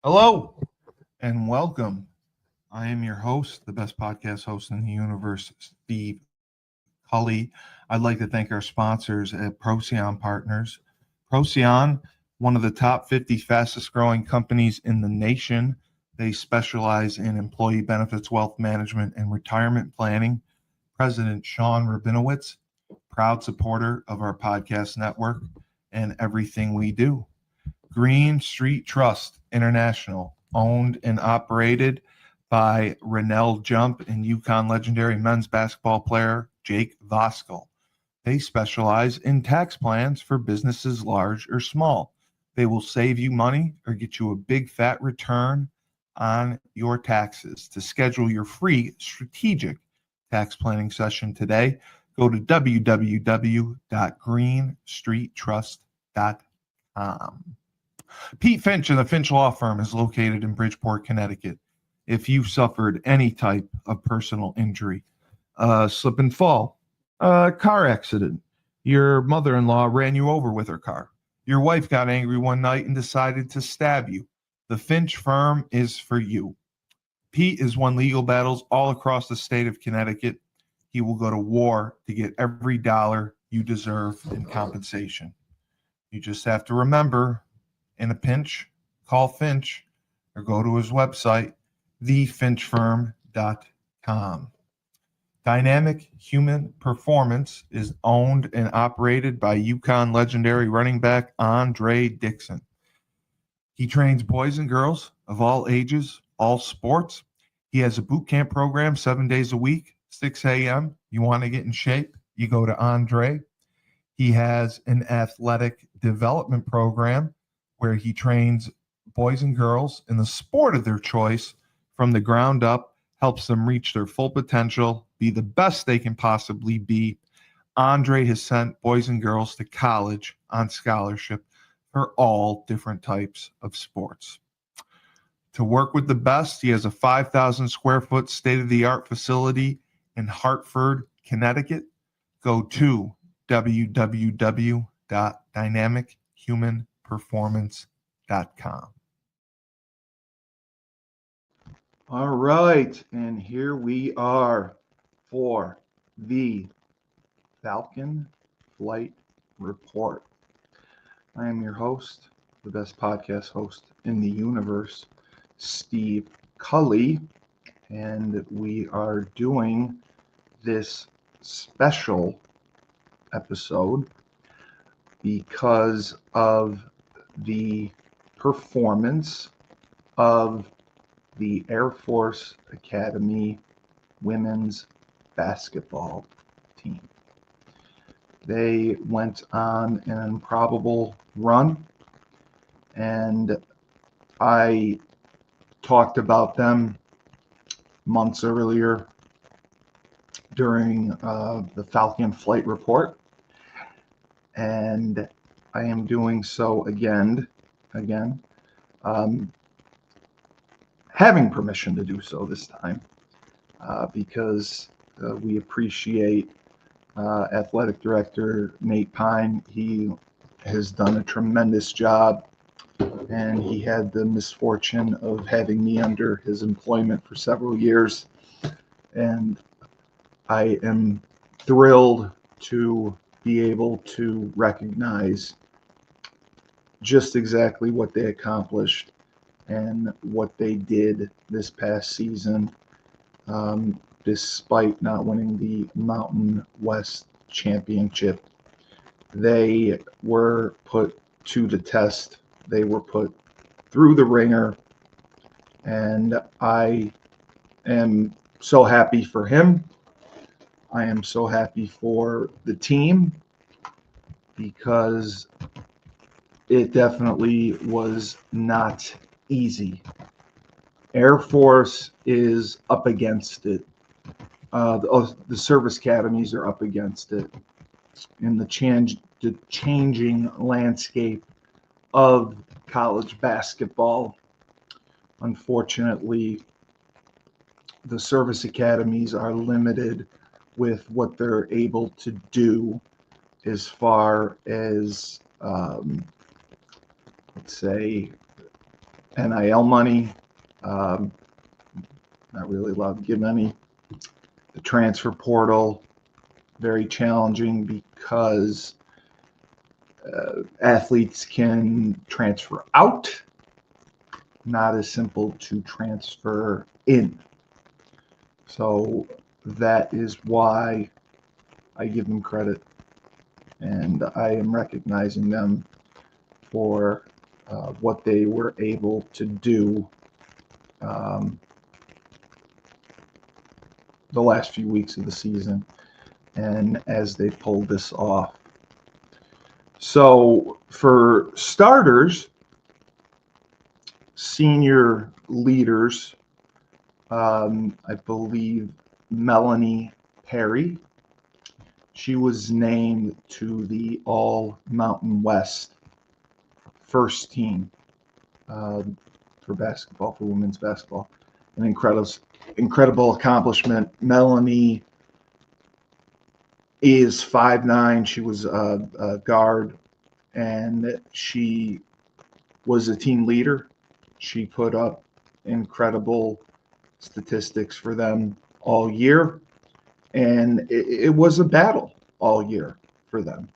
Hello and welcome. I am your host, the best podcast host in the universe, Steve Cully. I'd like to thank our sponsors at Procyon Partners. Procyon, one of the top 50 fastest growing companies in the nation. They specialize in employee benefits, wealth management, and retirement planning. President Sean Rabinowitz, proud supporter of our podcast network and everything we do. Green Street Trust International, owned and operated by Rennell Jump and UConn legendary men's basketball player Jake Voskuhl. They specialize in tax plans for businesses large or small. They will save you money or get you a big fat return on your taxes. To schedule your free strategic tax planning session today, go to www.greenstreettrust.com. Pete Finch and the Finch Law Firm is located in Bridgeport, Connecticut. If you've suffered any type of personal injury, slip and fall, a car accident, your mother-in-law ran you over with her car, your wife got angry one night and decided to stab you, the Finch Firm is for you. Pete has won legal battles all across the state of Connecticut. He will go to war to get every dollar you deserve in compensation. You just have to remember, in a pinch, call Finch or go to his website, thefinchfirm.com. Dynamic Human Performance is owned and operated by UConn legendary running back Andre Dixon. He trains boys and girls of all ages, all sports. He has a boot camp program 7 days a week, 6 a.m. You want to get in shape, you go to Andre. He has an athletic development program where he trains boys and girls in the sport of their choice from the ground up, helps them reach their full potential, be the best they can possibly be. Andre has sent boys and girls to college on scholarship for all different types of sports. To work with the best, he has a 5,000 square foot state-of-the-art facility in Hartford, Connecticut. Go to www.dynamichumanperformance.com. All right, and here we are for the Falcon Flight Report. I am your host, the best podcast host in the universe, Steve Cully, and we are doing this special episode because of the performance of the Air Force Academy women's basketball team. They went on an improbable run, and I talked about them months earlier during the Falcon Flight Report, and I am doing so again, having permission to do so this time, because we appreciate Athletic Director Nate Pine. He has done a tremendous job, and he had the misfortune of having me under his employment for several years, and I am thrilled to be able to recognize just exactly what they accomplished and what they did this past season, despite not winning the Mountain West Championship. They were put to the test. They were put through the ringer, and I am so happy for him. I am so happy for the team, because it definitely was not easy. Air Force is up against it. The service academies are up against it. In the changing landscape of college basketball, unfortunately, the service academies are limited with what they're able to do as far as, let's say, NIL money. Um, Not really allowed to give any. The transfer portal, very challenging because athletes can transfer out, not as simple to transfer in. So that is why I give them credit, and I am recognizing them for what they were able to do the last few weeks of the season, and as they pulled this off. So for starters, senior leaders, I believe Melanie Perry, she was named to the All Mountain West first team for basketball, for women's basketball. An incredible accomplishment. Melanie is 5'9". She was a guard, and she was a team leader. She put up incredible statistics for them all year, and it was a battle all year for them.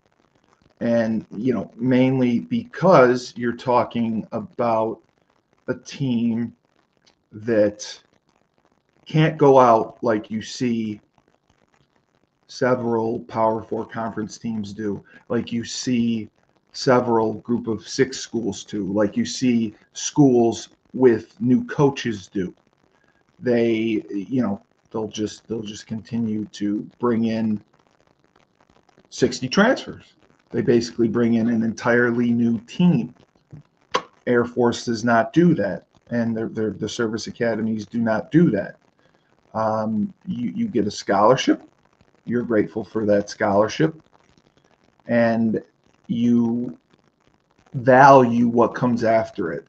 And, mainly because you're talking about a team that can't go out like you see several Power Four conference teams do, like you see several group of six schools do, like you see schools with new coaches do. They, they'll just continue to bring in 60 transfers. They basically bring in an entirely new team. Air Force does not do that, and the service academies do not do that. You get a scholarship. You're grateful for that scholarship, and you value what comes after it.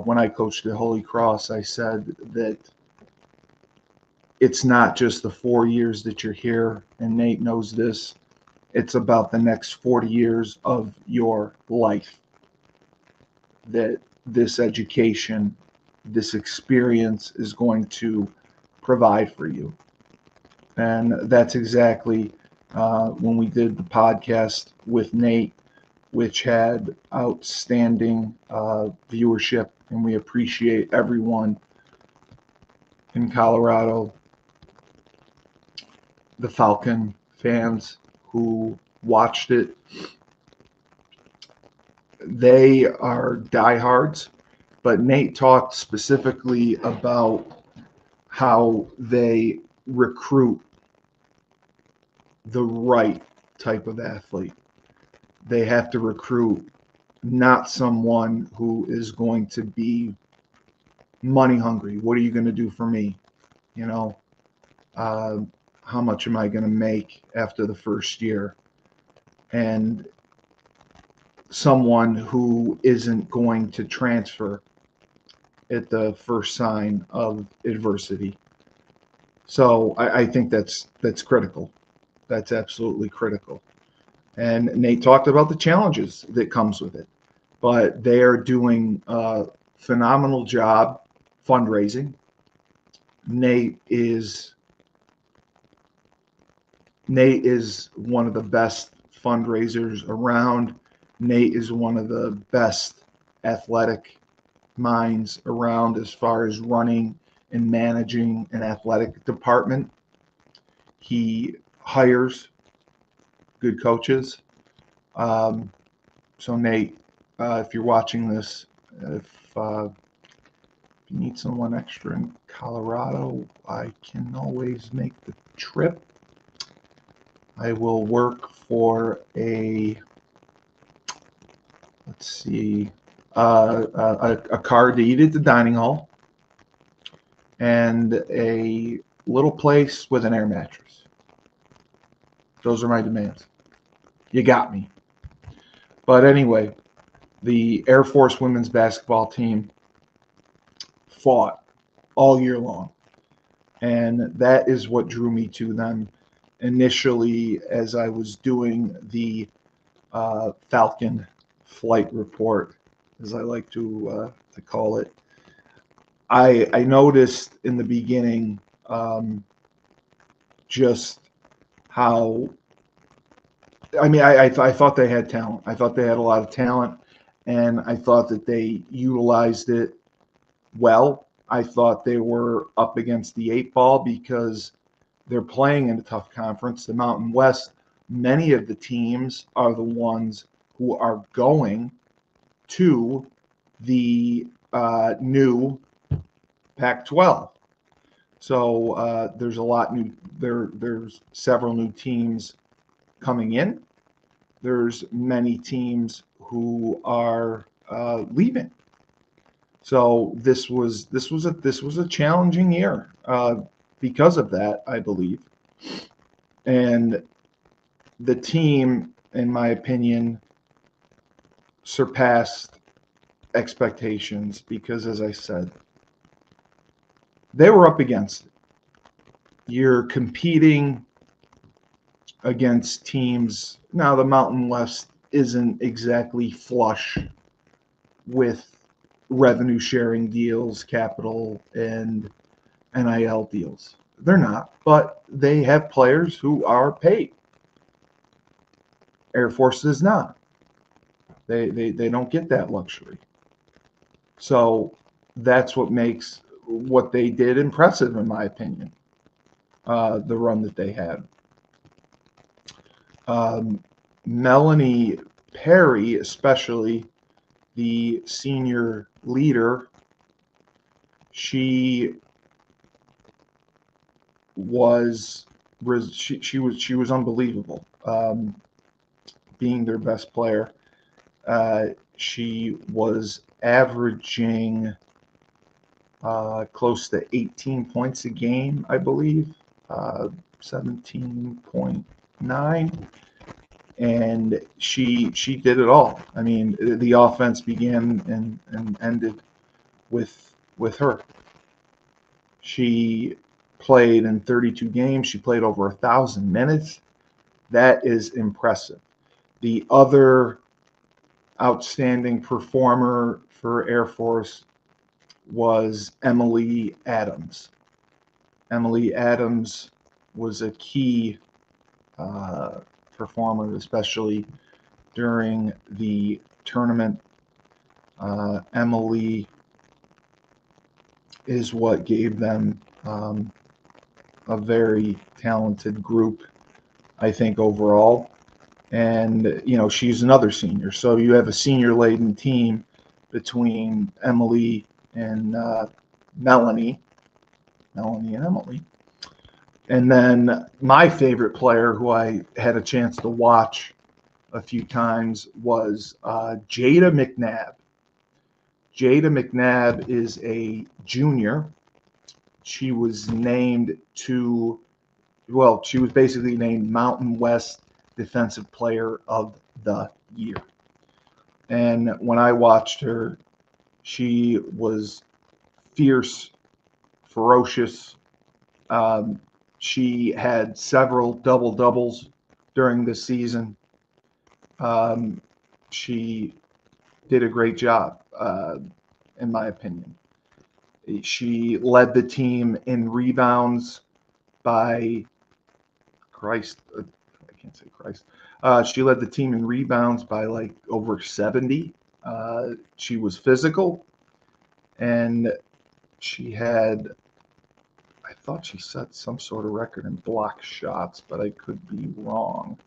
When I coached at Holy Cross, I said that it's not just the 4 years that you're here, and Nate knows this. It's about the next 40 years of your life that this education, this experience is going to provide for you. And that's exactly when we did the podcast with Nate, which had outstanding viewership, and we appreciate everyone in Colorado, the Falcon fans who watched it. They are diehards, but Nate talked specifically about how they recruit the right type of athlete. They have to recruit not someone who is going to be money hungry. What are you going to do for me? How much am I going to make after the first year? And someone who isn't going to transfer at the first sign of adversity. So I think that's critical. That's absolutely critical. And Nate talked about the challenges that comes with it, but they are doing a phenomenal job fundraising. Nate is one of the best fundraisers around. Nate is one of the best athletic minds around as far as running and managing an athletic department. He hires good coaches. So Nate, if you're watching this, if you need someone extra in Colorado, I can always make the trip. I will work for a car to eat at the dining hall and a little place with an air mattress. Those are my demands. You got me. But anyway, the Air Force women's basketball team fought all year long. And that is what drew me to them initially as I was doing the Falcon flight report, as I like to to call it. I noticed in the beginning just how, I mean, I thought they had talent. I thought they had a lot of talent, and I thought that they utilized it well. I thought they were up against the 8 ball because they're playing in a tough conference, the Mountain West. Many of the teams are the ones who are going to the new Pac-12. So there's a lot new. There's several new teams coming in. There's many teams who are leaving. So this was a challenging year because of that, I believe. And the team, in my opinion, surpassed expectations because, as I said, they were up against it. You're competing against teams. Now, the Mountain West isn't exactly flush with revenue sharing deals, capital, and NIL deals. They're not, but they have players who are paid. Air Force is not. They don't get that luxury. So that's what makes what they did impressive, in my opinion, the run that they had. Melanie Perry, especially the senior leader, she was unbelievable, being their best player. She was averaging close to 18 points a game, I believe, 17.9. And she did it all. I mean, the offense began and ended with her. She played in 32 games. She played over 1,000 minutes. That is impressive. The other outstanding performer for Air Force was Emily Adams. Emily Adams was a key performer, especially during the tournament. Emily is what gave them a very talented group, I think, overall. And, you know, she's another senior. So you have a senior-laden team between Emily and Melanie and Emily. And then my favorite player, who I had a chance to watch a few times, was Jada McNabb. Jada McNabb is a junior. She was named she was basically named Mountain West Defensive Player of the Year. And when I watched her, she was fierce, ferocious. She had several double-doubles during the season. She did a great job, in my opinion. She led the team in rebounds by she led the team in rebounds by like over 70. She was physical, and she had, I thought she set some sort of record in block shots, but I could be wrong.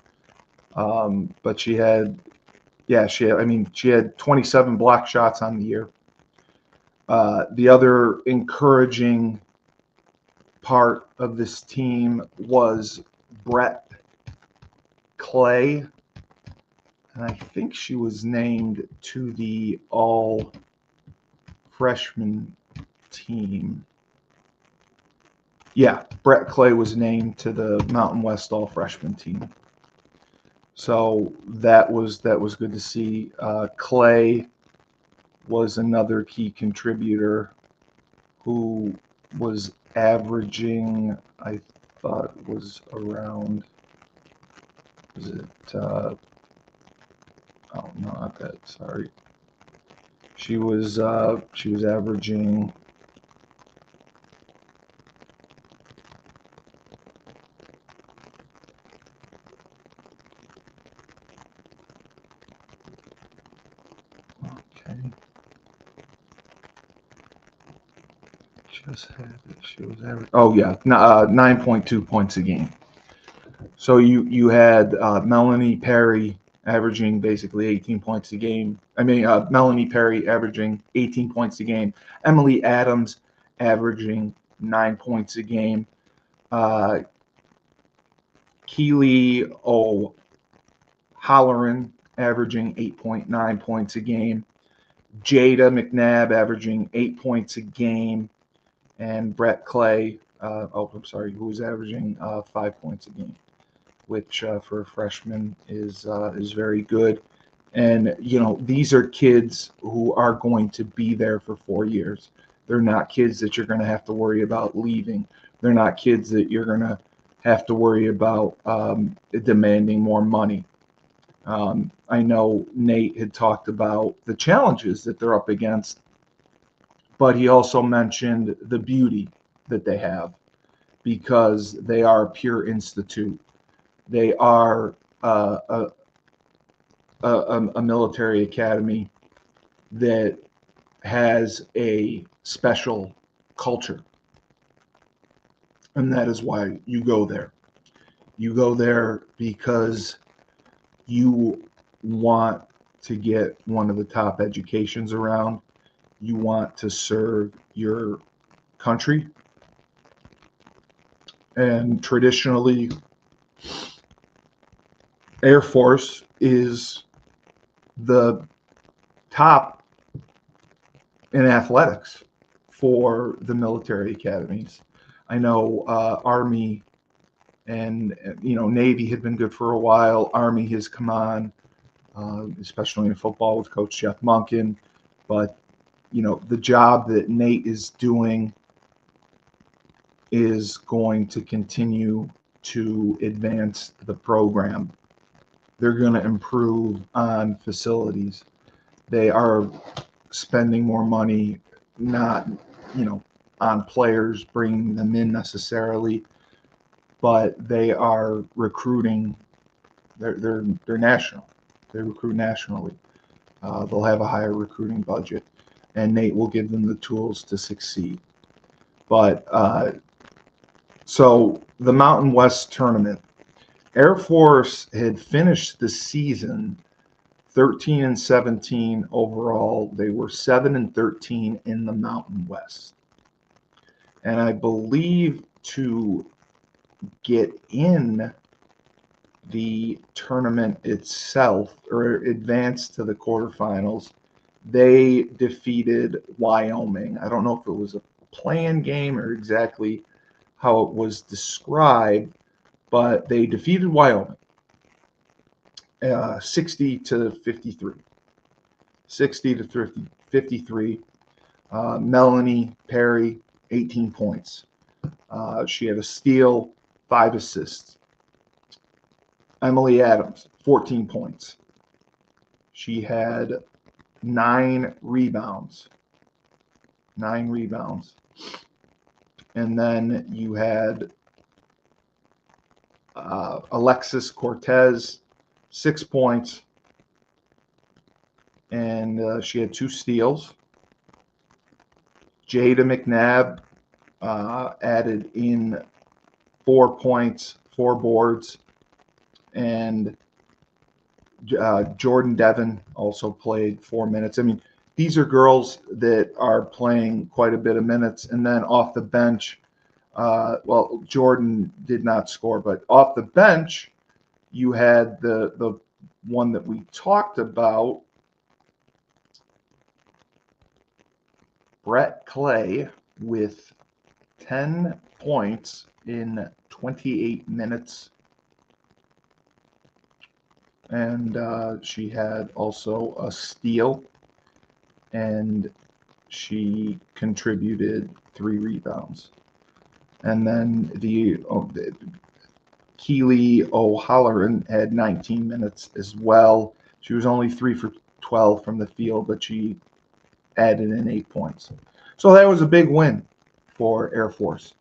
But she had 27 block shots on the year. The other encouraging part of this team was Brett Clay, and I think she was named to the all-freshman team. Yeah, Brett Clay was named to the Mountain West all-freshman team. So that was good to see. Clay was another key contributor who was averaging, I thought was around, was it, oh no, not that, sorry. She was averaging. Okay. She was averaging. Oh yeah, 9.2 points a game. So you had Melanie Perry averaging basically 18 points a game. Melanie Perry averaging 18 points a game. Emily Adams averaging 9 points a game. Keely O'Halloran averaging 8.9 points a game. Jada McNabb averaging 8 points a game. And Brett Clay, who was averaging 5 points a game, which for a freshman is very good. And these are kids who are going to be there for 4 years. They're not kids that you're going to have to worry about leaving. They're not kids that you're going to have to worry about demanding more money. I know Nate had talked about the challenges that they're up against, but he also mentioned the beauty that they have because they are a pure institute. They are a military academy that has a special culture. And that is why you go there. You go there because you want to get one of the top educations around. You want to serve your country. And traditionally, Air Force is the top in athletics for the military academies. I know Army and Navy had been good for a while. Army has come on, especially in football with Coach Jeff Monken. But the job that Nate is doing is going to continue to advance the program. They're going to improve on facilities. They are spending more money, not on players, bringing them in necessarily, but they are recruiting. They're national. They recruit nationally. They'll have a higher recruiting budget, and Nate will give them the tools to succeed. But so the Mountain West tournament, Air Force had finished the season 13-17 overall. They were 7-13 in the Mountain West. And I believe to get in the tournament itself or advance to the quarterfinals, they defeated Wyoming. I don't know if it was a play-in game or exactly how it was described, but they defeated Wyoming 60-53. 60-53. Melanie Perry, 18 points. She had a steal, 5 assists. Emily Adams, 14 points. She had 9 rebounds. 9 rebounds. And then you had Alexis Cortez, 6 points. And she had 2 steals. Jada McNabb added in 4 points, 4 boards. And Jordan Devon also played 4 minutes. I mean, these are girls that are playing quite a bit of minutes. And then off the bench, Jordan did not score, but off the bench, you had the one that we talked about, Brett Clay, with 10 points in 28 minutes. And she had also a steal, and she contributed 3 rebounds. And then Keely O'Halloran had 19 minutes as well. She was only 3 for 12 from the field, but she added in 8 points. So that was a big win for Air Force.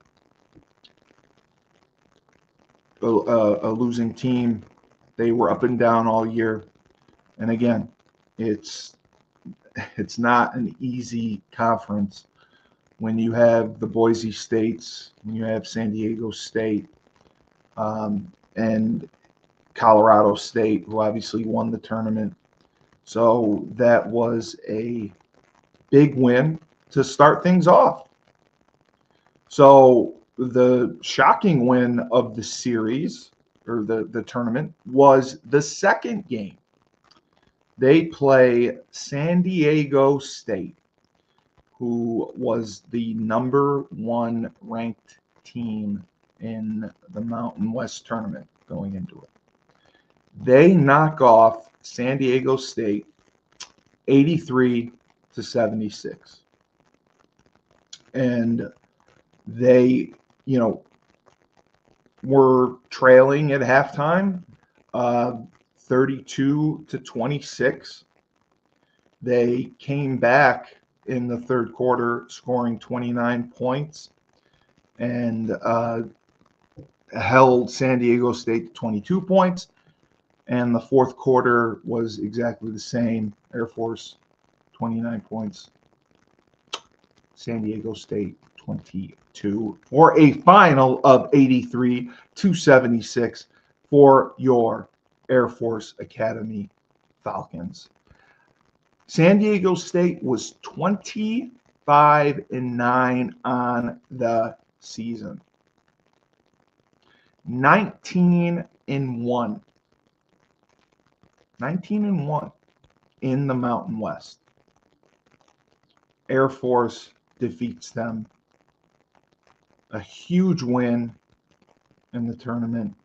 A losing team. They were up and down all year. And again, it's not an easy conference when you have the Boise States, when you have San Diego State, and Colorado State, who obviously won the tournament. So that was a big win to start things off. So the shocking win of the series, or the tournament, was the second game. They play San Diego State, who was the #1 ranked team in the Mountain West tournament going into it. They knock off San Diego State 83-76. And they, were trailing at halftime, 32-26. They came back in the third quarter, scoring 29 points, and held San Diego State to 22 points. And the fourth quarter was exactly the same. Air Force, 29 points. San Diego State, 22, for a final of 83-76 for your Air Force Academy Falcons. San Diego State was 25-9 on the season. 19-1. 19-1 in the Mountain West. Air Force defeats them. A huge win in the tournament,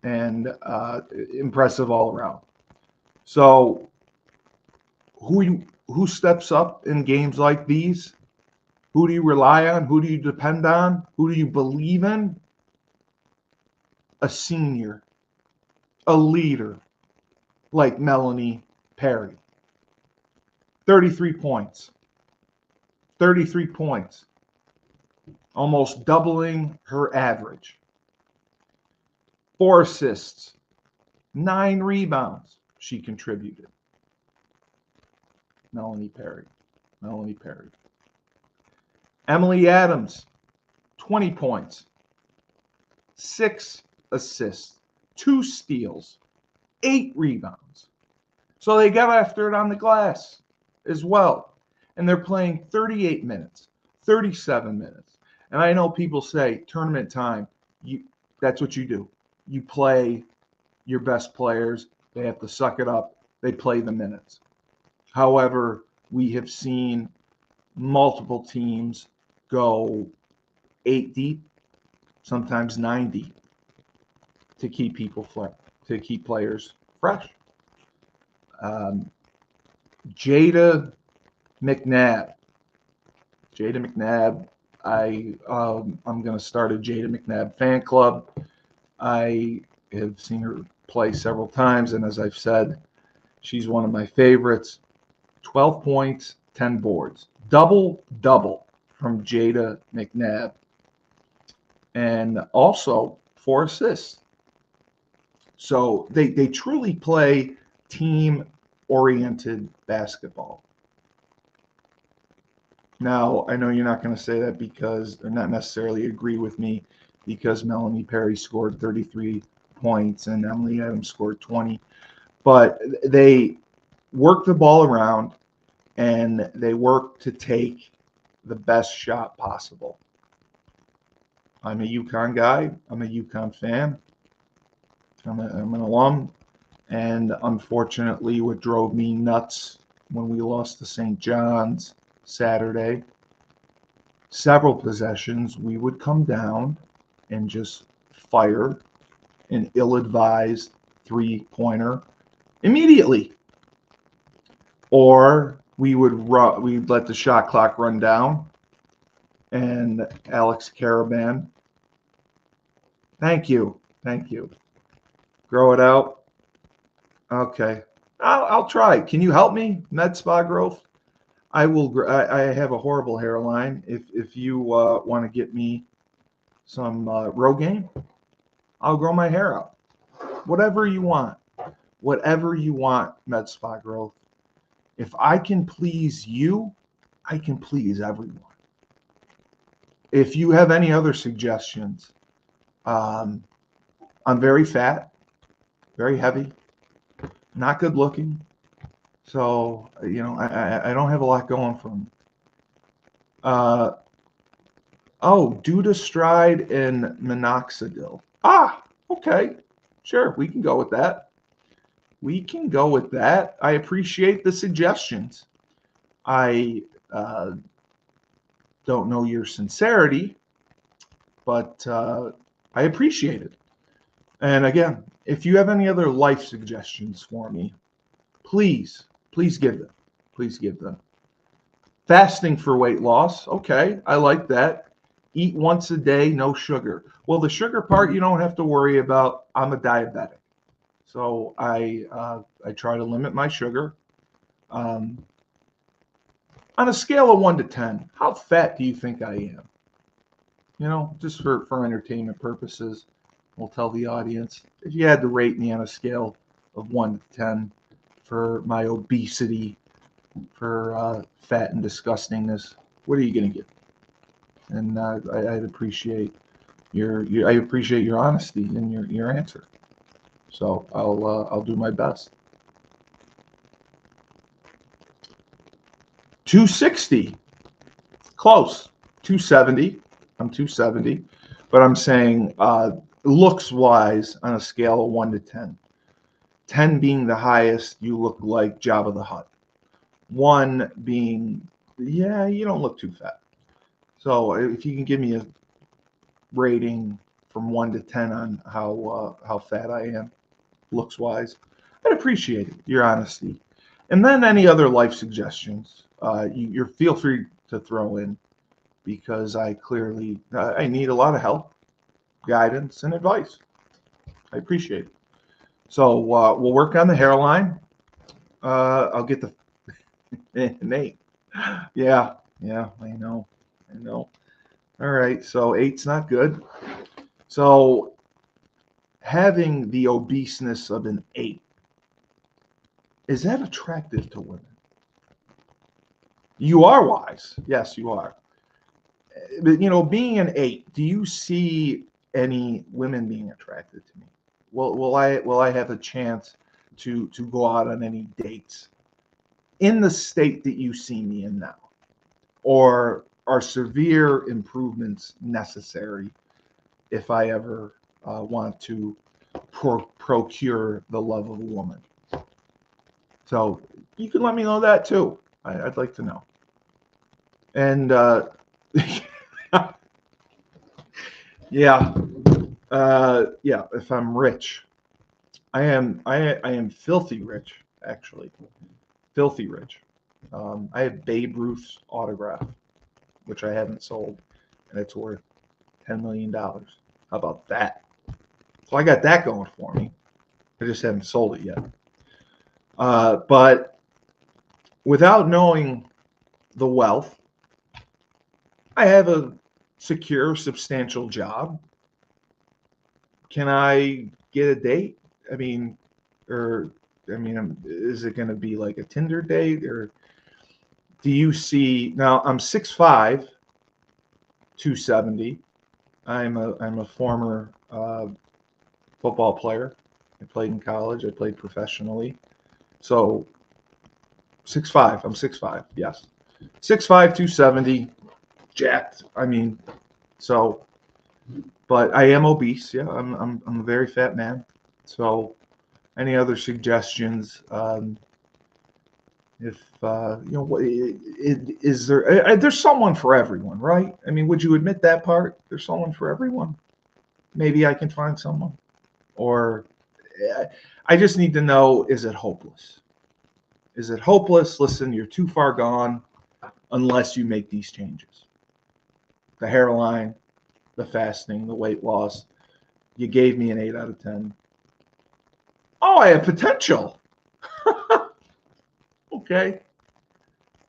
and impressive all around. So who steps up in games like these? Who do you rely on? Who do you depend on? Who do you believe in? A senior, a leader like Melanie Perry. 33 points. 33 points. Almost doubling her average. 4 assists. 9 rebounds she contributed. Melanie Perry. Melanie Perry. Emily Adams, 20 points. 6 assists. 2 steals. 8 rebounds. So they got after it on the glass as well. And they're playing 38 minutes, 37 minutes. And I know people say tournament time, that's what you do. You play your best players. They have to suck it up. They play the minutes. However, we have seen multiple teams go 8 deep, sometimes 9 deep, to keep players fresh. Jada McNabb. I'm going to start a Jada McNabb fan club. I have seen her play several times, and as I've said, she's one of my favorites. 12 points, 10 boards. Double from Jada McNabb. And also 4 assists. So they truly play team-oriented basketball. Now, I know you're not going to say that because, or not necessarily agree with me, because Melanie Perry scored 33 points and Emily Adams scored 20. But they work the ball around and they work to take the best shot possible. I'm a UConn guy. I'm a UConn fan. I'm an alum. And unfortunately, what drove me nuts when we lost to St. John's Saturday, several possessions, we would come down and just fire an ill-advised 3-pointer immediately. Or we'd let the shot clock run down, and Alex Caravan, thank you. Grow it out. Okay. I'll try. Can you help me, Med Spa Growth? I have a horrible hairline. If you want to get me some Rogaine, I'll grow my hair out. Whatever you want. Whatever you want, Med Spa Growth. If I can please you, I can please everyone. If you have any other suggestions, I'm very fat, very heavy, not good looking. So, I don't have a lot going for me. Dutastride and minoxidil. Okay. Sure, we can go with that. I appreciate the suggestions. I don't know your sincerity, but I appreciate it. And again, if you have any other life suggestions for me, please give them. Please give them. Fasting for weight loss. Okay, I like that. Eat once a day, no sugar. Well, the sugar part you don't have to worry about. I'm a diabetic, so I try to limit my sugar. On a scale of 1 to 10, how fat do you think I am? Just for entertainment purposes, we'll tell the audience. If you had to rate me on a scale of 1 to 10 for my obesity, for fat and disgustingness, what are you going to give? And I'd appreciate I appreciate your honesty in your answer. So I'll do my best. 260, close. 270. I'm 270, but I'm saying looks wise on a scale of 1 to 10. 10 being the highest, you look like Jabba the Hutt. 1 being, you don't look too fat. So if you can give me a rating from 1 to 10 on how fat I am, looks wise, I'd appreciate it, your honesty. And then any other life suggestions, you're feel free to throw in, because I clearly I need a lot of help, guidance, and advice. I appreciate it. So we'll work on the hairline. I'll get the Nate. Yeah, I know. All right, so 8's not good. So having the obeseness of an 8, is that attractive to women? You are wise. Yes, you are. But being an 8, do you see any women being attracted to me? Will I have a chance to go out on any dates in the state that you see me in now? Or are severe improvements necessary if I ever want to procure the love of a woman? So you can let me know that too. I'd like to know. And if I'm rich, I am filthy rich, actually. Filthy rich. I have Babe Ruth's autograph, which I haven't sold, and it's worth $10 million. How about that? So I got that going for me. I just haven't sold it yet. But without knowing the wealth, I have a secure, substantial job. Can I get a date? Is it going to be like a Tinder date, or do you see? Now I'm 6'5", 270. I'm a former football player. I played in college. I played professionally. So 6'5". I'm 6'5". Yes, 6'5", 270. Jacked. But I am obese. Yeah, I'm a very fat man. So, any other suggestions? Is there? There's someone for everyone, right? Would you admit that part? There's someone for everyone. Maybe I can find someone, or I just need to know: is it hopeless? Is it hopeless? Listen, you're too far gone unless you make these changes. The hairline, the fasting, the weight loss. You gave me an 8 out of 10. Oh, I have potential. Okay.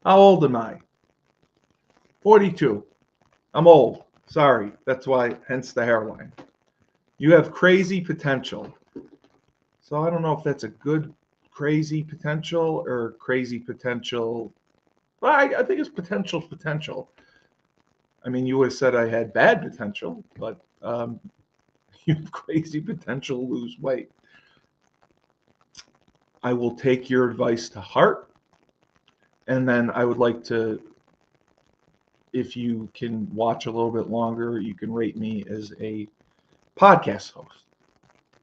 How old am I? 42. I'm old. Sorry. That's why, hence the hairline. You have crazy potential. So I don't know if that's a good crazy potential or crazy potential. Well, I think it's potential. I mean, you would have said I had bad potential, but you have crazy potential to lose weight. I will take your advice to heart. And then I would like to, if you can watch a little bit longer, you can rate me as a podcast host.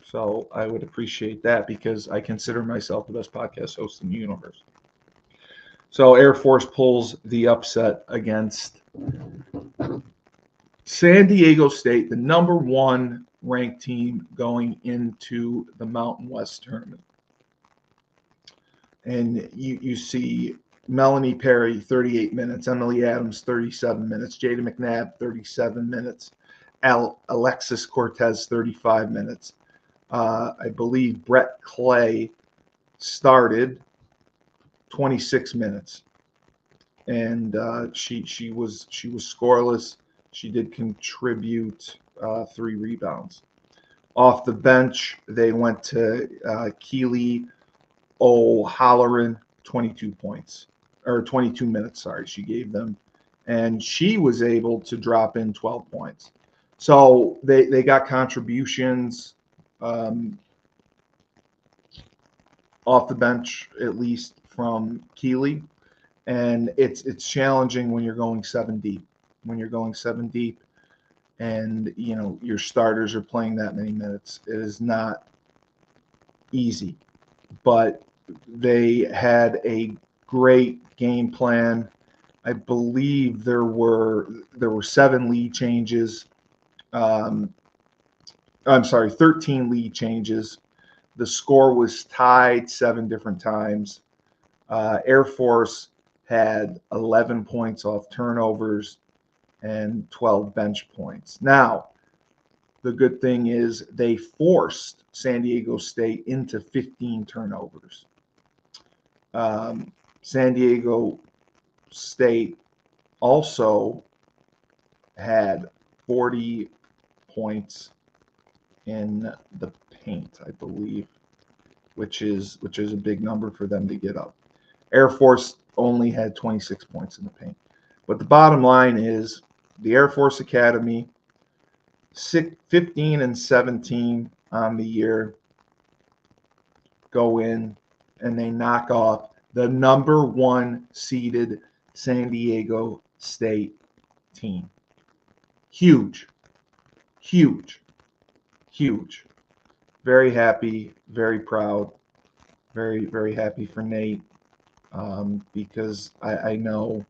So I would appreciate that because I consider myself the best podcast host in the universe. So Air Force pulls the upset against San Diego State, the number one ranked team going into the Mountain West tournament. And you see Melanie Perry, 38 minutes, Emily Adams, 37 minutes, Jada McNabb, 37 minutes, Alexis Cortez, 35 minutes. I believe Brett Clay started 26 minutes, and she was scoreless. She did contribute 3 rebounds. Off the bench, they went to Keely O'Halloran, 22 points, or 22 minutes, sorry, she gave them. And she was able to drop in 12 points. So they got contributions off the bench, at least from Keely. And it's challenging when you're going 7 deep. When you're going 7 deep and, you know, your starters are playing that many minutes, it is not easy. But they had a great game plan. I believe there were 7 lead changes. I'm sorry, 13 lead changes. The score was tied 7 different times. Air Force had 11 points off turnovers and 12 bench points. Now, the good thing is they forced San Diego State into 15 turnovers. San Diego State also had 40 points in the paint, I believe, which is a big number for them to get up. Air Force only had 26 points in the paint. But the bottom line is the Air Force Academy, 15 and 17 on the year, go in and they knock off the number 1 seeded San Diego State team. Huge, huge, huge. Very happy, very proud, very, very happy for Nate because I know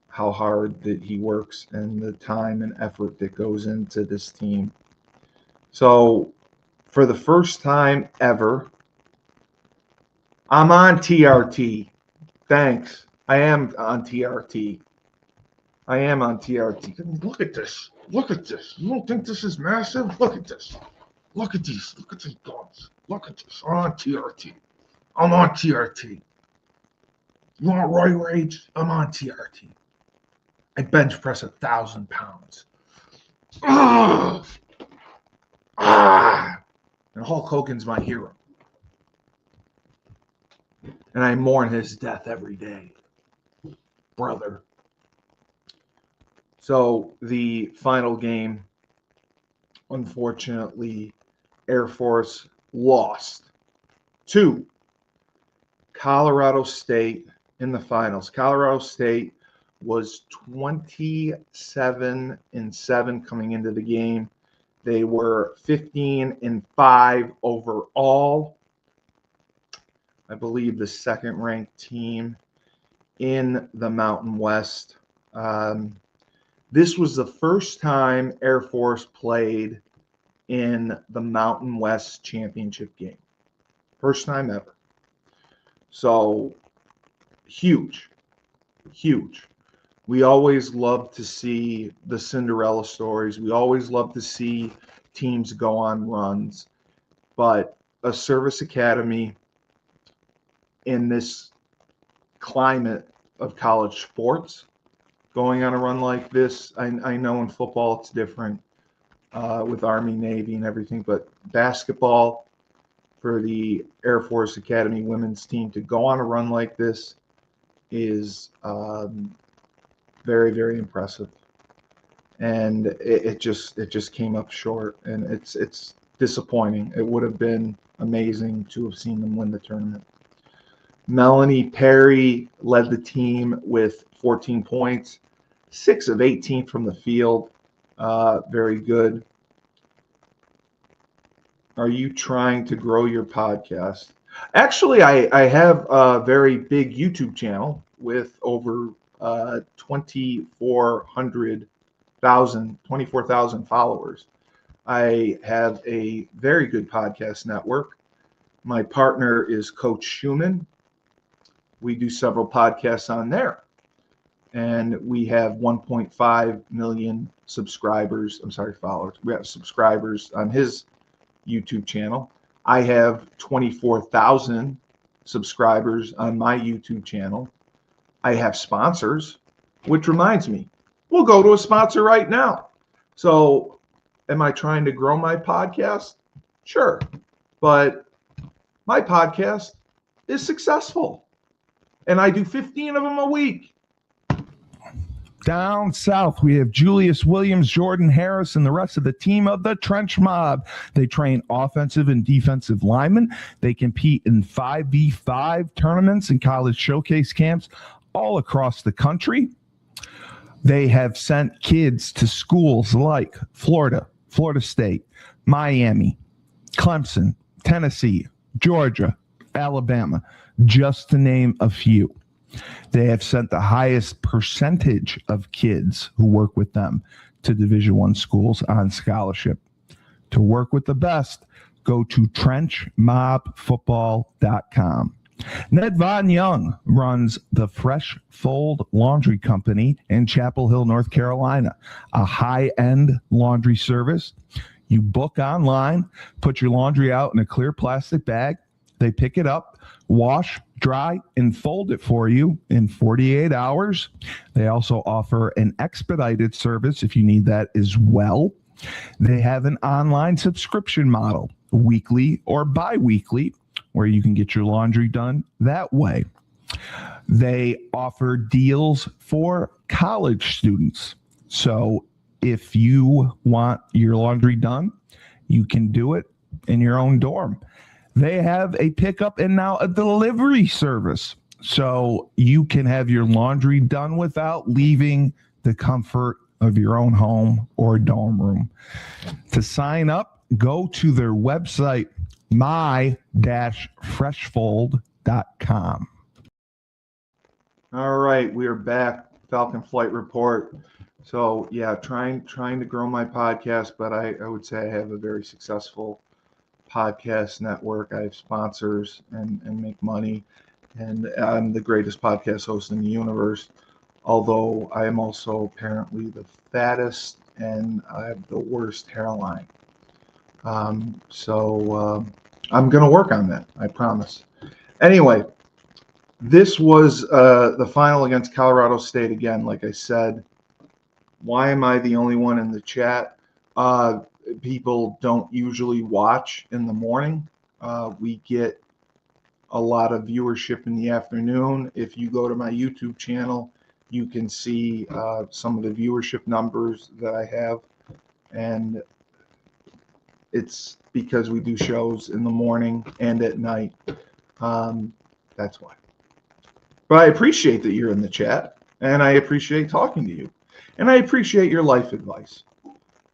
how hard that he works and the time and effort that goes into this team. So for the first time ever, I'm on TRT. Thanks. I am on TRT. I am on TRT. Look at this. Look at this. You don't think this is massive? Look at this. Look at these. Look at these guns. Look at this. I'm on TRT. I'm on TRT. You want Roy Rage? I'm on TRT. I bench press 1,000 pounds. Ah! And Hulk Hogan's my hero. And I mourn his death every day. Brother. So the final game, unfortunately, Air Force lost to Colorado State in the finals. Colorado State was 27 and 7 coming into the game. They were 15 and 5 overall. I believe the second ranked team in the Mountain West. This was the first time Air Force played in the Mountain West championship game. First time ever. So huge, huge. We always love to see the Cinderella stories. We always love to see teams go on runs. But a service academy in this climate of college sports going on a run like this. I know in football it's different with Army, Navy, and everything, but basketball for the Air Force Academy women's team to go on a run like this is very, very impressive. And it just came up short, and it's disappointing. It would have been amazing to have seen them win the tournament. Melanie Perry led the team with 14 points, 6 of 18 from the field. Very good. Are you trying to grow your podcast? Actually, I have a very big YouTube channel with over 24,000 followers. I have a very good podcast network. My partner is Coach Schumann. We do several podcasts on there. And we have 1.5 million followers. We have subscribers on his YouTube channel. I have 24,000 subscribers on my YouTube channel. I have sponsors, which reminds me, we'll go to a sponsor right now. So am I trying to grow my podcast? Sure. But my podcast is successful. And I do 15 of them a week. Down south, we have Julius Williams, Jordan Harris, and the rest of the team of the Trench Mob. They train offensive and defensive linemen. They compete in 5v5 tournaments and college showcase camps all across the country. They have sent kids to schools like Florida, Florida State, Miami, Clemson, Tennessee, Georgia, Alabama, just to name a few. They have sent the highest percentage of kids who work with them to Division I schools on scholarship. To work with the best, go to trenchmobfootball.com. Ned Von Young runs the Fresh Fold Laundry Company in Chapel Hill, North Carolina, a high-end laundry service. You book online, put your laundry out in a clear plastic bag. They pick it up, wash, dry, and fold it for you in 48 hours. They also offer an expedited service if you need that as well. They have an online subscription model, weekly or bi-weekly, where you can get your laundry done that way. They offer deals for college students. So if you want your laundry done, you can do it in your own dorm. They have a pickup and now a delivery service. So you can have your laundry done without leaving the comfort of your own home or dorm room. To sign up, go to their website, my-freshfold.com. All right, we are back. Falcon Flight Report. So yeah, trying to grow my podcast, but I would say I have a very successful podcast network. I have sponsors and make money, and I'm the greatest podcast host in the universe, although I am also apparently the fattest and I have the worst hairline. So I'm going to work on that, I promise. Anyway, this was the final against Colorado State again. Like I said, why am I the only one in the chat? People don't usually watch in the morning. We get a lot of viewership in the afternoon. If you go to my YouTube channel, you can see some of the viewership numbers that I have. And it's because we do shows in the morning and at night. That's why. But I appreciate that you're in the chat, and I appreciate talking to you, and I appreciate your life advice.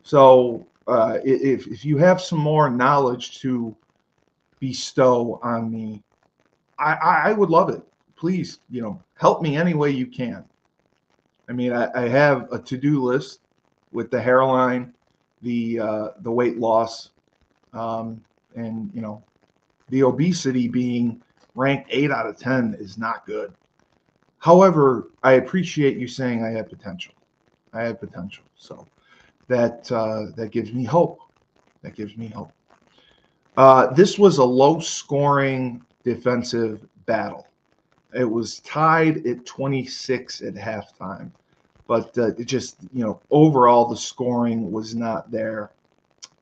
So if you have some more knowledge to bestow on me, I would love it. Please, help me any way you can. I mean, I have a to-do list with the hairline, the weight loss, and the obesity being ranked 8 out of 10 is not good. However, I appreciate you saying I have potential. I have potential. So that gives me hope. That gives me hope. This was a low-scoring defensive battle. It was tied at 26 at halftime, but it just, overall the scoring was not there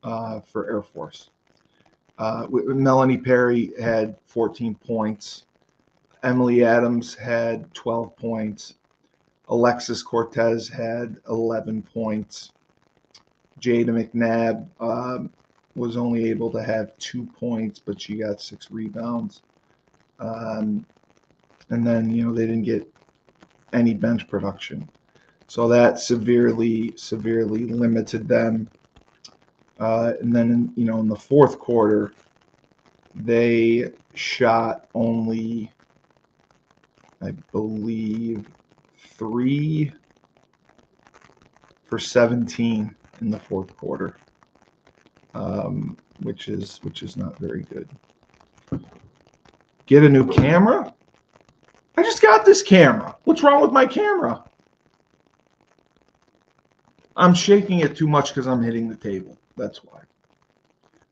for Air Force. Melanie Perry had 14 points. Emily Adams had 12 points. Alexis Cortez had 11 points. Jada McNabb was only able to have 2 points, but she got 6 rebounds. And then, they didn't get any bench production. So that severely limited them. And then, in the fourth quarter, they shot only, I believe, 3 for 17 in the fourth quarter, which is not very good. Get a new camera? I just got this camera. What's wrong with my camera? I'm shaking it too much because I'm hitting the table. That's why.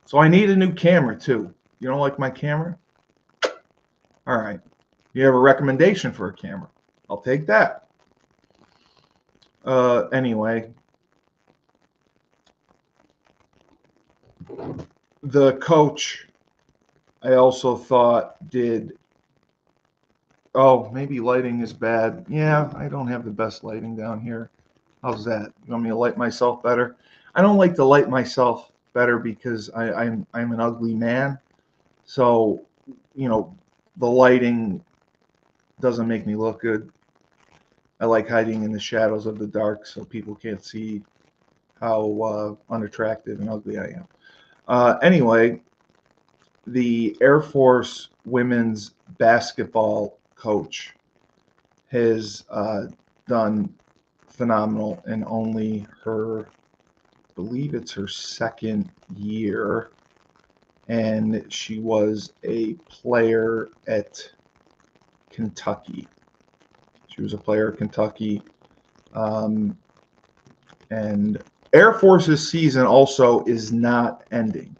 So I need a new camera too. You don't like my camera? All right. You have a recommendation for a camera? I'll take that. Anyway, the coach, I also thought did. Oh, maybe lighting is bad. Yeah, I don't have the best lighting down here. How's that? You want me to light myself better? I don't like to light myself better because I'm an ugly man. So, the lighting doesn't make me look good. I like hiding in the shadows of the dark so people can't see how unattractive and ugly I am. Anyway, the Air Force women's basketball coach has done phenomenal in only her, I believe it's her second year, and she was a player at Kentucky. She was a player at Kentucky, and Air Force's season also is not ending.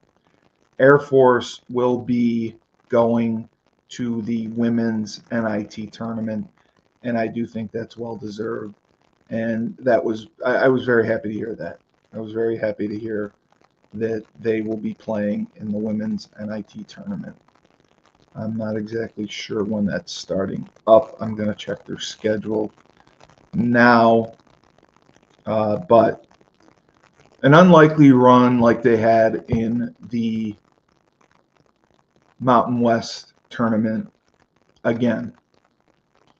Air Force will be going to the women's NIT tournament, and I do think that's well deserved. And I was very happy to hear that. I was very happy to hear that they will be playing in the women's NIT tournament. I'm not exactly sure when that's starting up. I'm going to check their schedule now. But an unlikely run like they had in the Mountain West tournament. Again,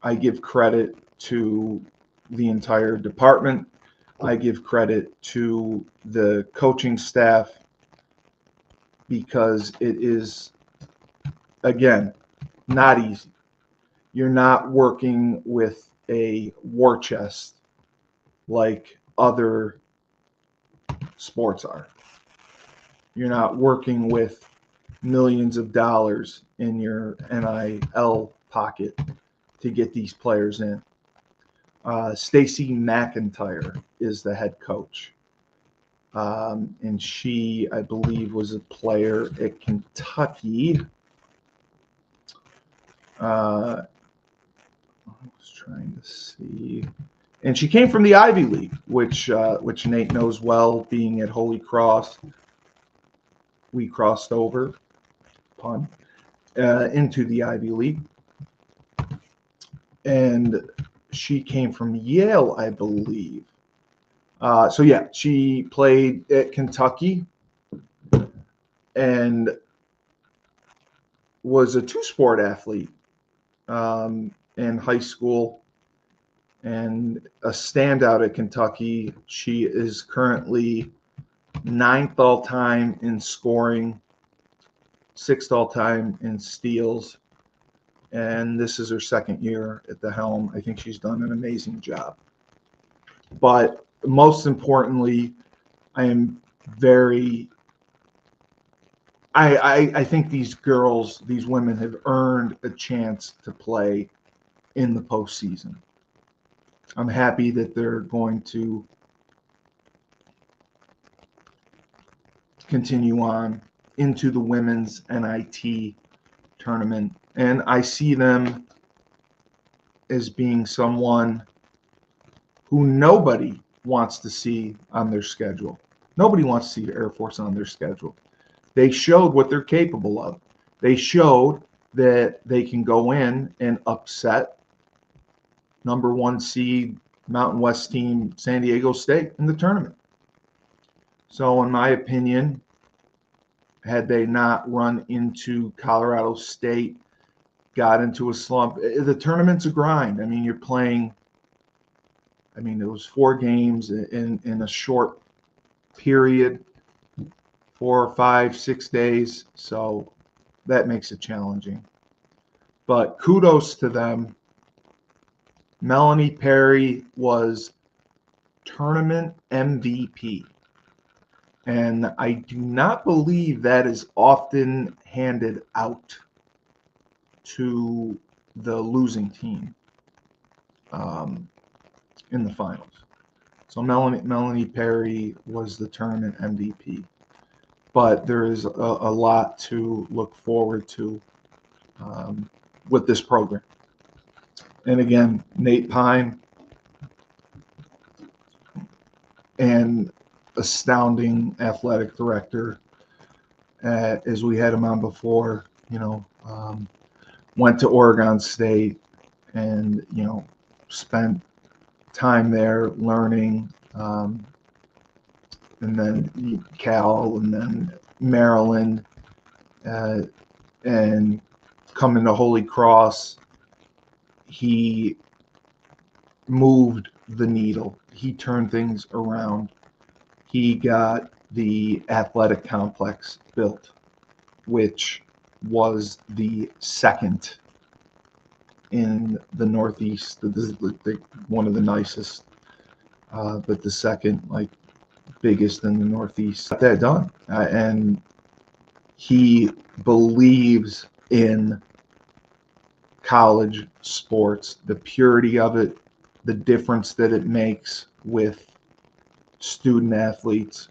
I give credit to the entire department. I give credit to the coaching staff because it is, again, not easy. You're not working with a war chest like other sports are. You're not working with millions of dollars in your NIL pocket to get these players in. Stacey McIntyre is the head coach. And she, I believe, was a player at Kentucky. I was trying to see. And she came from the Ivy League, which Nate knows well, being at Holy Cross. We crossed over, pun, into the Ivy League. And she came from Yale, I believe. So yeah, she played at Kentucky and was a two-sport athlete in high school and a standout at Kentucky. She is currently 9th all-time in scoring, 6th all-time in steals, and this is her second year at the helm. I think she's done an amazing job. But most importantly, I am very I think these girls, these women have earned a chance to play in the postseason. I'm happy that they're going to continue on into the women's NIT tournament. And I see them as being someone who nobody wants to see on their schedule. Nobody wants to see the Air Force on their schedule. They showed what they're capable of. They showed that they can go in and upset number 1 seed Mountain West team San Diego State in the tournament. So in my opinion, had they not run into Colorado State, got into a slump, the tournament's a grind. I mean, you're playing, it was 4 games in a short period, 4, 5, 6 days. So that makes it challenging. But kudos to them. Melanie Perry was tournament MVP. And I do not believe that is often handed out to the losing team in the finals. So Melanie Perry was the tournament MVP. But there is a lot to look forward to with this program. And again, Nate Pine, and astounding athletic director, as we had him on before, went to Oregon State and, spent time there learning, and then Cal, and then Maryland, and coming to Holy Cross. He moved the needle. He turned things around. He got the athletic complex built, which was the second in the Northeast. This is one of the nicest, but the second, biggest in the Northeast. Got that done. And he believes in college sports, the purity of it, the difference that it makes with student athletes,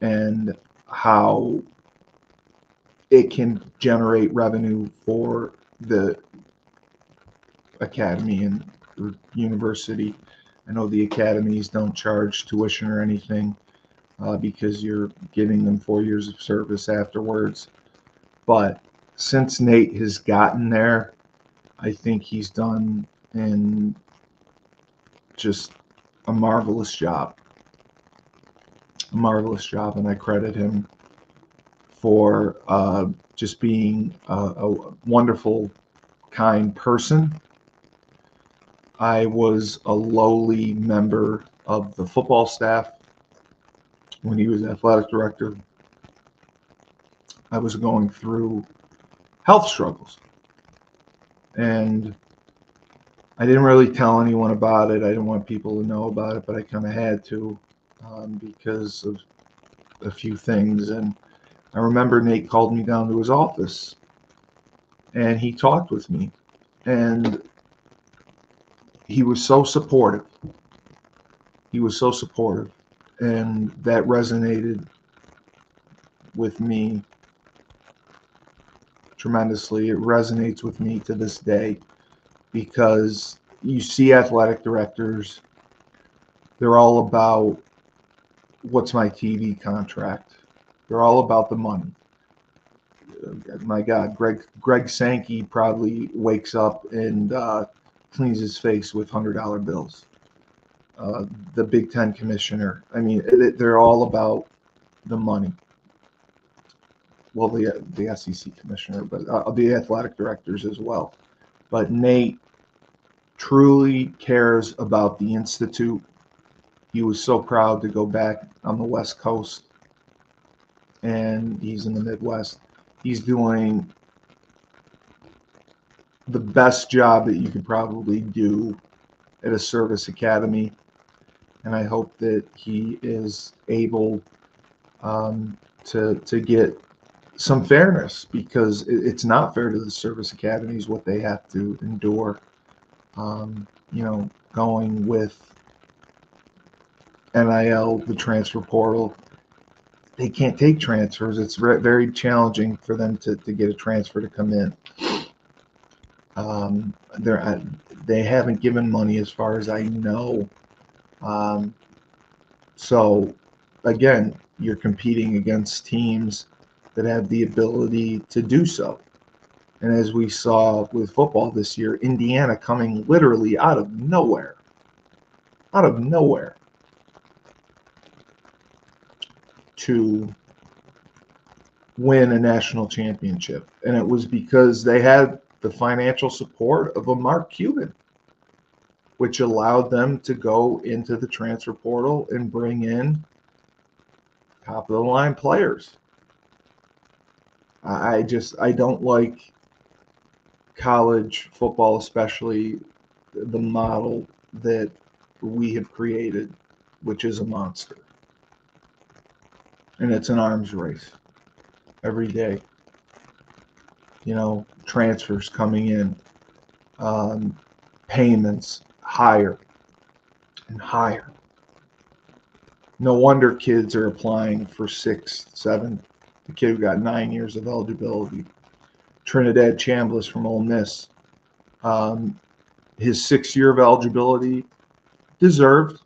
and how it can generate revenue for the academy and university. I know the academies don't charge tuition or anything because you're giving them 4 years of service afterwards. But since Nate has gotten there, I think he's done just a marvelous job. And I credit him for just being a wonderful, kind person. I was a lowly member of the football staff when he was athletic director. I was going through health struggles, and I didn't really tell anyone about it. I didn't want people to know about it, but I kind of had to because of a few things. And I remember Nate called me down to his office, and he talked with me, and he was so supportive. And that resonated with me tremendously. It resonates with me to this day, because you see athletic directors, they're all about, what's my TV contract? They're all about the money. My God, Greg Sankey probably wakes up and cleans his face with $100 bills. The Big Ten commissioner. They're all about the money. Well, the SEC commissioner, but the athletic directors as well. But Nate truly cares about the Institute. He was so proud to go back on the West Coast, and he's in the Midwest. He's doing the best job that you could probably do at a service academy, and I hope that he is able to get some fairness, because it's not fair to the service academies what they have to endure. Going with NIL, the transfer portal, they can't take transfers. It's very challenging for them to get a transfer to come in. They haven't given money as far as I know. So, again, you're competing against teams that have the ability to do so. And as we saw with football this year, Indiana coming literally out of nowhere, to win a national championship. And it was because they had the financial support of a Mark Cuban, which allowed them to go into the transfer portal and bring in top of the line players. I don't like college football, especially the model that we have created, which is a monster. And it's an arms race every day. Transfers coming in, payments higher and higher. No wonder kids are applying for 6, 7. The kid who got 9 years of eligibility, Trinidad Chambliss from Ole Miss, his 6th year of eligibility, deserved.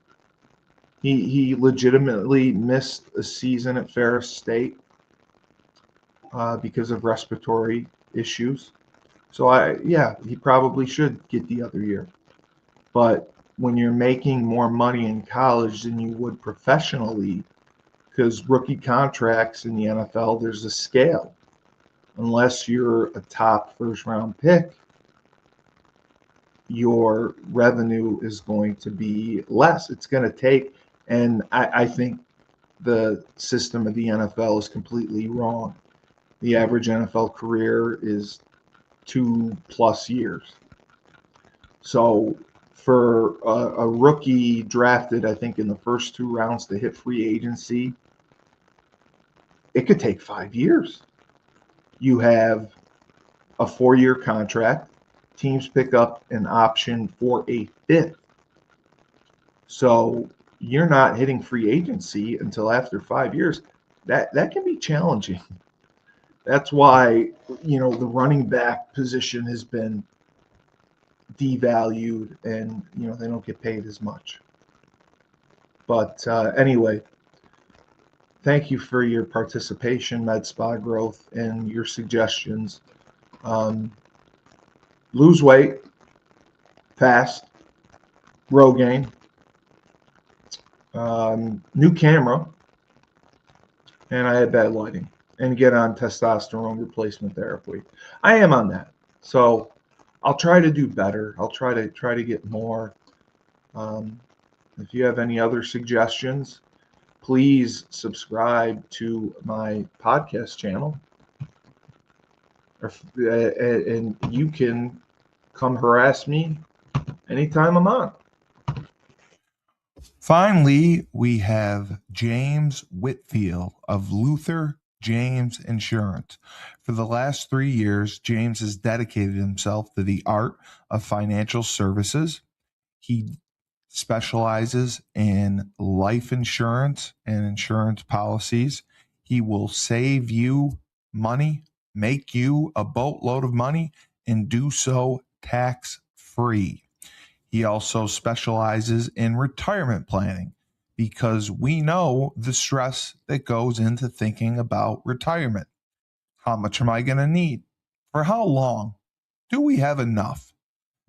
He legitimately missed a season at Ferris State because of respiratory issues. So he probably should get the other year. But when you're making more money in college than you would professionally, because rookie contracts in the NFL, there's a scale. Unless you're a top first-round pick, your revenue is going to be less. It's going to take, and I think the system of the NFL is completely wrong. The average NFL career is 2+ years. So for a rookie drafted, I think, in the first 2 rounds to hit free agency, it could take 5 years. You have a 4-year contract. Teams pick up an option for a 5th. So you're not hitting free agency until after 5 years. That can be challenging. That's why, the running back position has been devalued, and, they don't get paid as much. But anyway, thank you for your participation, Med Spa Growth, and your suggestions. Lose weight fast, Rogaine, new camera, and I had bad lighting, and get on testosterone replacement therapy. I am on that, so I'll try to do better. I'll try to get more. If you have any other suggestions, please subscribe to my podcast channel, and you can come harass me anytime I'm on. Finally, we have James Whitfield of Luther James Insurance. For the last 3 years, James has dedicated himself to the art of financial services. He specializes in life insurance and insurance policies. He will save you money, make you a boatload of money, and do so tax-free. He also specializes in retirement planning because we know the stress that goes into thinking about retirement. How much am I going to need? For how long? Do we have enough?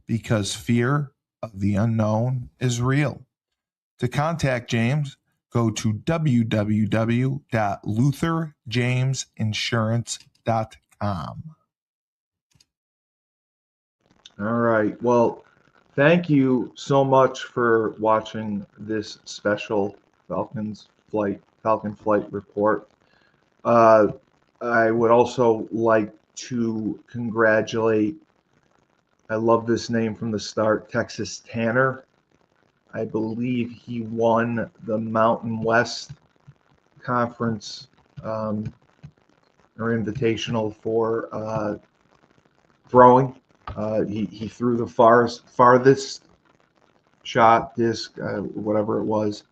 Because fear of the unknown is real. To contact James, go to www.lutherjamesinsurance.com. All right. Well, thank you so much for watching this special Falcon flight report. I would also like to congratulate, I love this name from the start, Texas Tanner. I believe he won the Mountain West Conference or Invitational for throwing. He threw the farthest shot, disc, whatever it was.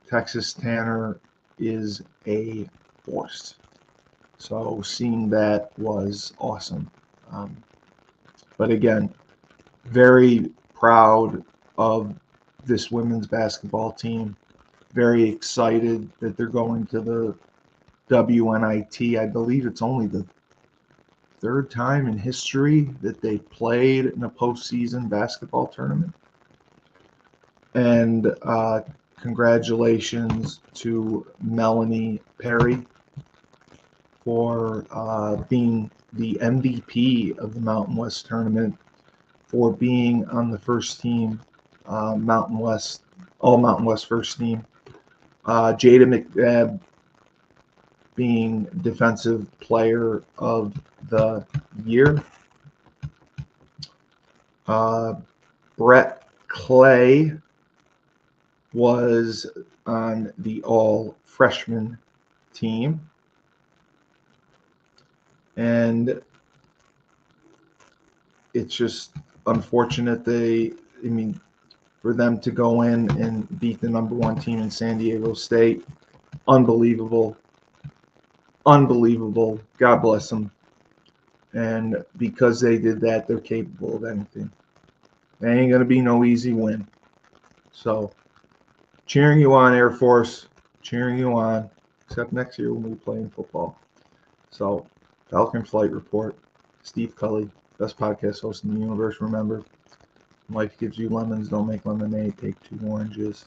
Texas Tanner is a force. So seeing that was awesome. But again, very proud of this women's basketball team. Very excited that they're going to the WNIT. I believe it's only the third time in history that they played in a postseason basketball tournament. And congratulations to Melanie Perry for being the MVP of the Mountain West tournament, for being on the first team, all Mountain West first team. Jada McNabb being Defensive Player of the Year. Brett Clay was on the all-freshman team. And it's just unfortunate for them to go in and beat the number one team in San Diego State. Unbelievable. God bless them. And because they did that, they're capable of anything. It ain't going to be no easy win. So, cheering you on, Air Force. Cheering you on. Except next year when we play in football. So, Falcon Flight Report. Steve Cully, best podcast host in the universe. Remember, life gives you lemons. Don't make lemonade. Take 2 oranges.